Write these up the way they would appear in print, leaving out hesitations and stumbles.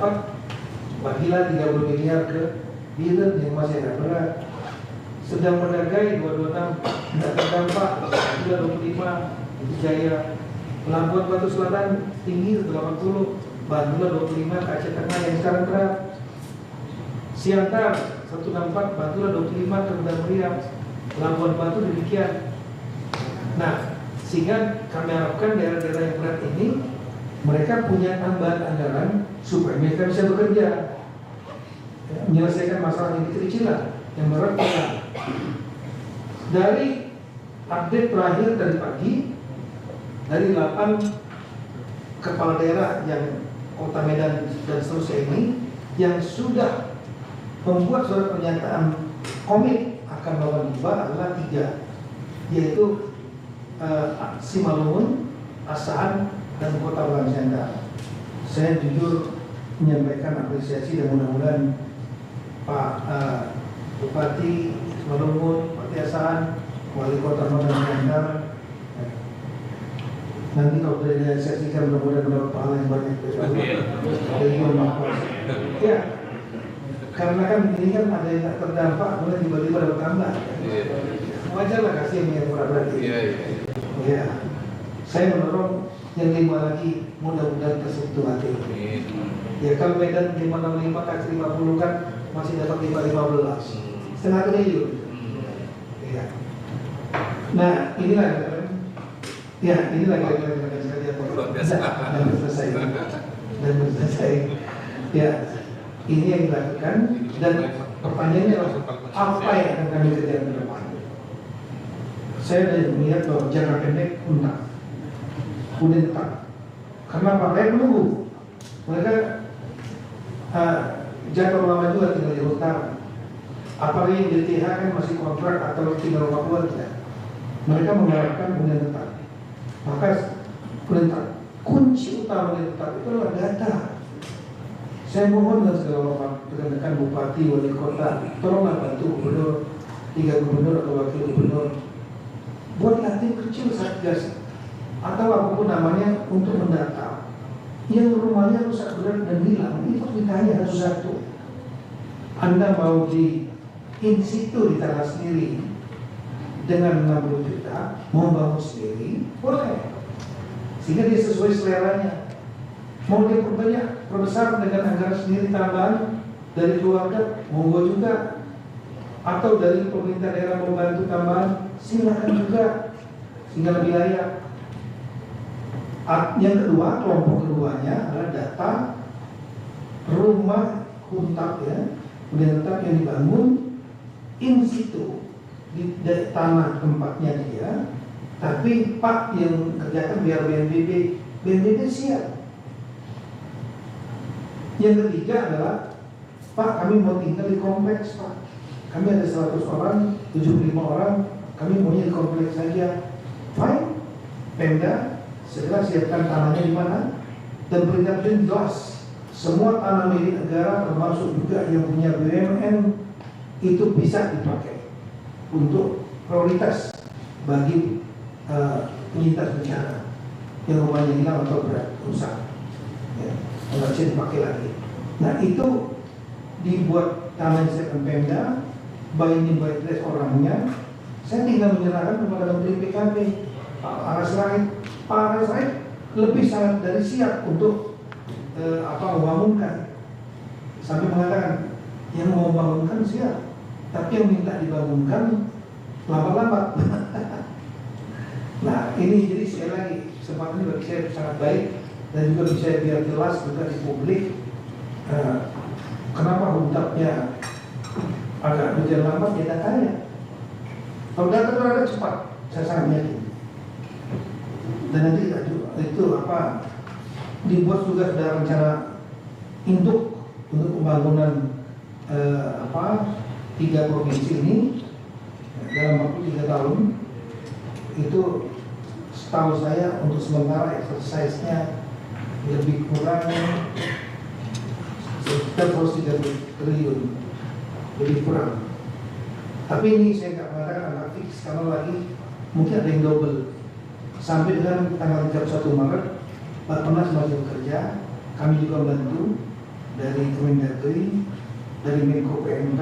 dapat bagilah 30 miliar ke Biren yang masih agak berat. Sedang Berdagai 226 tidak terdampak, sudah 25 itu Jaya. Labuan Batu Selatan tinggi 80, Bantul 25 ke Aceh Tengah yang sekarang berat. Siantar 164, Bantul 25 ke Udang Meriam. Labuan Batu demikian. Nah, sehingga kami harapkan daerah-daerah yang berat ini mereka punya tambahan anggaran supaya mereka bisa bekerja, menyelesaikan masalah yang kecil-kecilan, yang berat. Dari update terakhir dari pagi, dari 8 kepala daerah yang Kota Medan dan seterusnya ini yang sudah membuat surat pernyataan komit akan melakukan hibah adalah 3, yaitu Simalungun, Asahan, dan Kota Bangsa. Saya jujur menyampaikan apresiasi dan mudah-mudahan Pak Bupati Simalungun, Bupati Asahan, Wali Kota Bangsa, nanti kalau sudah direalisasikan mudah-mudahan mendapat pahala yang banyak dari Allah. Ya, karena kan ini kan ada yang tak terdampak, kemudian tiba-tiba dapat tambah. Wajarlah kasih yang murah berarti. Ya, saya mendorong yang 5 lagi mudah-mudahan tersentuh hati. Ya, kalau Medan 565 kasih 50 kan masih dapat 515, setengah triliun. Ya. Nah, inilah ya, inilah kira-kira sekalian dan selesai. Ya, ini yang dilakukan dan pertanyaannya adalah apa yang akan kami kerjakan ke depan. Saya sudah melihat bahwa jangka pendek untak, kemudian tetap. Karena partai menunggu, mereka jadwal lama juga tinggal di utara. Apalagi yang di TH kan masih kontrak atau tinggal Papua tidak. Mereka mengharapkan kemudian tetap. Maka perintah kunci utama yang tetap itu adalah data. Saya mohon dengan segala hormat rekan-rekan bupati, wali kota, tolonglah bantu gubernur, 3 gubernur atau wakil gubernur, buatlah tim kecil satgas atau apapun namanya untuk mendata yang rumahnya rusak berat dan hilang. Itu ditanya satu-satu. Anda mau di in situ di tanah sendiri dengan 60 juta, mau bangun sendiri, boleh. Sehingga dia sesuai seleranya. Mau dia perbesar dengan anggaran sendiri tambahan dari keluarga, monggo juga. Atau dari pemerintah daerah mau bantu tambahan, silakan juga, sehingga lebih layak. Yang kedua, kelompok keduanya adalah data rumah huntap ya, kemudian tetap yang dibangun in situ di tanah tempatnya dia, tapi Pak yang kerjakan biar BNPB siap. Yang ketiga adalah Pak, kami mau tinggal di kompleks Pak, kami ada 100 orang, 75 orang, kami maunya di kompleks saja. Fine, Pemda segera siapkan tanahnya di mana dan perintah presiden jelas, semua tanah milik negara termasuk juga yang punya BUMN itu bisa dipakai untuk prioritas bagi penyintas bencana yang rumahnya hilang atau berat rusak, ya, nggak bisa dipakai lagi. Nah itu dibuat tanah siapkan Pemda, by address orangnya. Saya tinggal menyerahkan kepada Menteri PKP Pak Aras Raid lebih sangat dari siap untuk membangunkan, sampai mengatakan yang mau membangunkan siap, tapi yang minta dibangunkan lambat-lambat. Nah ini jadi sekali lagi kesempatan bagi saya sangat baik dan juga bisa biar jelas juga di publik kenapa huntapnya agak berjalan lambat ya datanya. Kalau data berada cepat, saya sangat yakin. Dan nanti itu dibuat juga sudah rencana untuk pembangunan 3 provinsi ini dalam waktu 3 tahun. Itu setahu saya untuk sementara exercise-nya lebih kurang sekitar 130 triliun, lebih kurang. Tapi ini saya nggak mengatakan angka fix, kalau lagi mungkin ada yang double. Sampai dengan tanggal 31 Maret, Bapak Penas masih bekerja, kami juga membantu. dari Kemendagri, dari Menko PMK.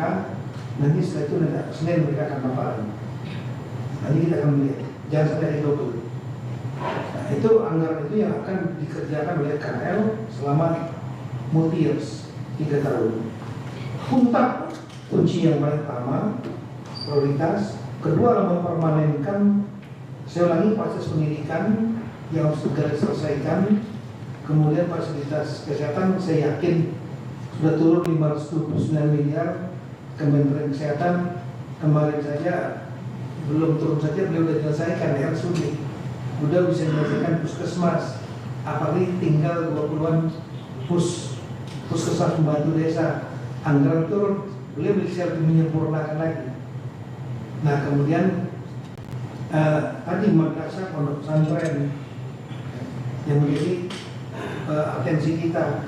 Nanti setelah itu Senin mereka akan paparan. Nanti kita akan melihat, jangan sampai double. Nah, itu anggaran itu yang akan dikerjakan oleh KL selama multi years 3 tahun. Puncak kunci yang paling utama, prioritas. Kedua adalah mempermanenkan, saya ulangi, proses pendidikan yang harus segera diselesaikan. Kemudian fasilitas kesehatan saya yakin sudah turun 529 miliar. Kementerian Kesehatan kemarin saja belum turun saja beliau sudah menyelesaikan RSUD, sudah bisa menyelesaikan puskesmas, apalagi tinggal 20-an puskesmas pembantu desa. Anggaran turun, beliau bisa lebih menyempurnakan lagi. Nah kemudian tadi madrasah pondok pesantren yang menjadi atensi kita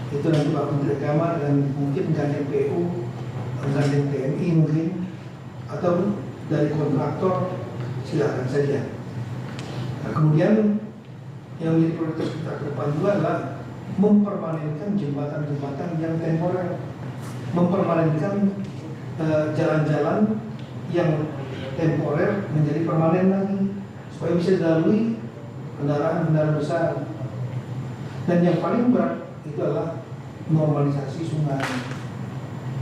itu nanti Pak Menteri Agama dan mungkin gandeng PU, gandeng TNI mungkin, atau dari kontraktor, silakan saja. Nah, kemudian yang menjadi prioritas kita ke depan juga adalah mempermanenkan jembatan-jembatan yang temporer, mempermanenkan jalan-jalan yang temporer menjadi permanen lagi supaya bisa dilalui kendaraan-kendaraan besar. Dan yang paling berat itu adalah normalisasi sungai.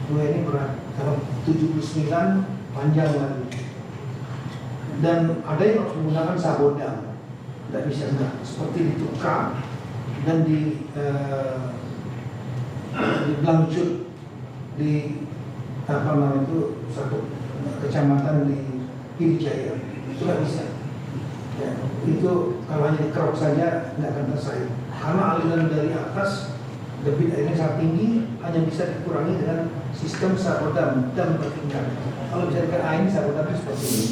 Sungai ini berat, kalau 79 panjang lagi. Dan ada yang harus menggunakan sabodam, tidak bisa enggak, seperti di Tuka dan di Blangcut, di apa namanya itu satu kecamatan di Pidijaya, itu nggak bisa. Ya, itu kalau hanya dikerok saja nggak akan selesai. Karena aliran dari atas debit airnya sangat tinggi, hanya bisa dikurangi dengan sistem sabodam dan bertingkat. Kalau bisa dikatakan air sabodam itu seperti ini.